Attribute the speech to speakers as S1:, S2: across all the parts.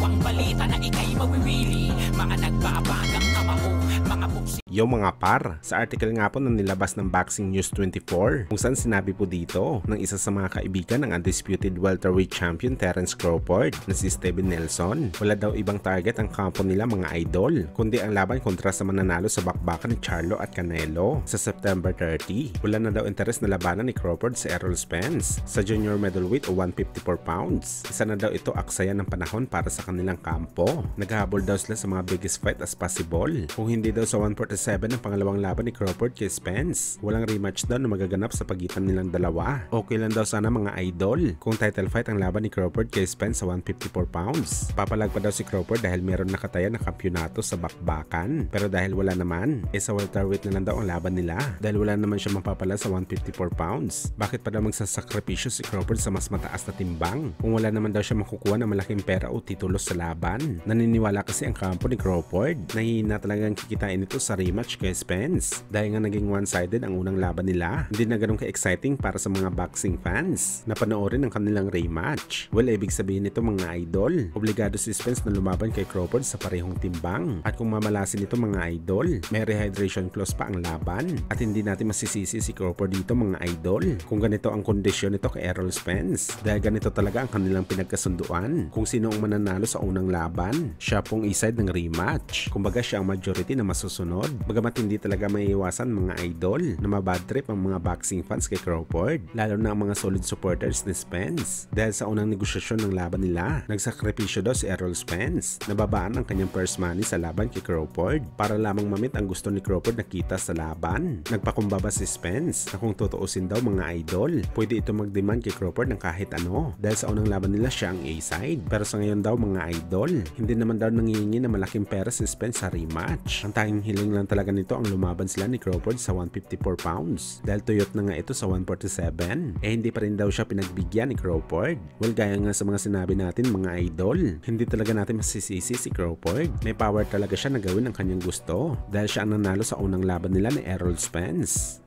S1: ang balita na ikay mawiwili. Mga nagbabagang kamao, mga buksi.
S2: Yo mga par, sa article nga po na nilabas ng Boxing News 24 kung saan sinabi po dito ng isa sa mga kaibigan ng undisputed welterweight champion Terence Crawford na si Steven Nelson, wala daw ibang target ang kampo nila mga idol kundi ang laban kontra sa mananalo sa bakbakan ni Charlo at Canelo sa September 30. Wala na daw interes na labanan ni Crawford sa Errol Spence sa junior middleweight o 154 pounds. Isa na daw ito aksaya ng panahon para sa kanilang kampo. Naghahabol daw sila sa mga biggest fight as possible. Kung hindi daw sa 147 ang pangalawang laban ni Crawford kay Spence, walang rematch daw na magaganap sa pagitan nilang dalawa. Okay lang daw sana mga idol kung title fight ang laban ni Crawford kay Spence sa 154 pounds. Papalag pa daw si Crawford dahil meron nakataya na kampyonato sa bakbakan. Pero dahil wala naman, sa welterweight na lang daw ang laban nila dahil wala naman siya mapapala sa 154 pounds. Bakit pa daw magsasakripisyo si Crawford sa mas mataas na timbang kung wala naman daw siya makukuha ng malaking pera o titulo sa laban? Naniniwala kasi ang kampo ni Crawford na hihina talagang kikitain ito sa rematch kay Spence dahil nga naging one-sided ang unang laban nila. Hindi na ganun ka-exciting para sa mga boxing fans na panoorin ang kanilang rematch. Well, ibig sabihin nito mga idol, obligado si Spence na lumaban kay Crawford sa parehong timbang. At kung mamalasin ito mga idol, may rehydration clause pa ang laban. At hindi natin masisisi si Crawford dito mga idol kung ganito ang kondisyon nito kay Errol Spence dahil ganito talaga ang kanilang pinagkasunduan. Kung sino ang mananalo sa unang laban, siya pong iside ng rematch. Kumbaga siya ang majority na masusunod. Bagamat hindi talaga maiiwasan mga idol na mabad trip ang mga boxing fans kay Crawford, lalo na ang mga solid supporters ni Spence dahil sa unang negosasyon ng laban nila, nagsakripisyo daw si Errol Spence. Nababaan ang kanyang purse money sa laban kay Crawford para lamang mamit ang gusto ni Crawford na kita sa laban. Nagpakumbaba si Spence na kung tutuusin daw mga idol, pwede ito mag-demand kay Crawford ng kahit ano dahil sa unang laban nila siya ang A-side. Pero sa ngayon daw mga idol, hindi naman daw nangihingi na malaking pera si Spence sa rematch. Ang tanging hiling lang talaga nito ang lumaban sila ni Crawford sa 154 pounds dahil tuyot na nga ito sa 147. Hindi pa rin daw siya pinagbigyan ni Crawford. Well, gaya nga sa mga sinabi natin mga idol, hindi talaga natin masisisi si Crawford. May power talaga siya na gawin ang kanyang gusto dahil siya ang nanalo sa unang laban nila ni Errol Spence.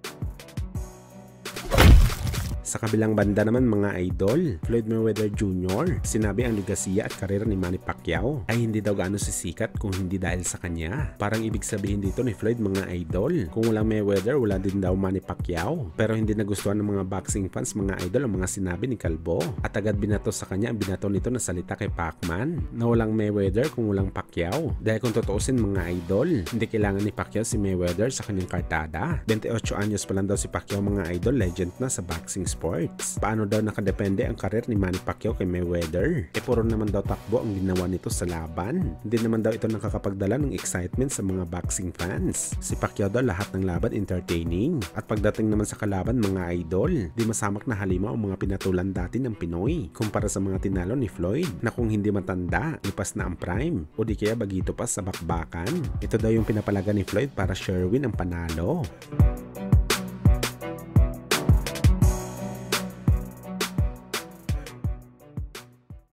S2: Sa kabilang banda naman mga idol, Floyd Mayweather Jr. Sinabi ang legasiya at karera ni Manny Pacquiao ay hindi daw gaano sisikat kung hindi dahil sa kanya. Parang ibig sabihin dito ni Floyd mga idol, kung walang Mayweather wala din daw Manny Pacquiao. Pero hindi nagustuhan ng mga boxing fans mga idol ang mga sinabi ni Calvo at agad binato sa kanya ang binato nito na salita kay Pacman na walang Mayweather kung walang Pacquiao. Dahil kung tutuusin mga idol, hindi kailangan ni Pacquiao si Mayweather sa kanyang kartada. 28 anyos pa lang daw si Pacquiao mga idol, legend na sa boxing sports. Paano daw nakadepende ang karir ni Manny Pacquiao kay Mayweather? Puro naman daw takbo ang ginawa nito sa laban. Hindi naman daw ito nakakapagdala ng excitement sa mga boxing fans. Si Pacquiao daw lahat ng laban entertaining. At pagdating naman sa kalaban mga idol, di masamak na halimaw ang mga pinatulan dati ng Pinoy kumpara sa mga tinalo ni Floyd na kung hindi matanda, lipas na ang prime o di kaya bagito pa sa bakbakan. Ito daw yung pinapalaga ni Floyd para sure win ang panalo.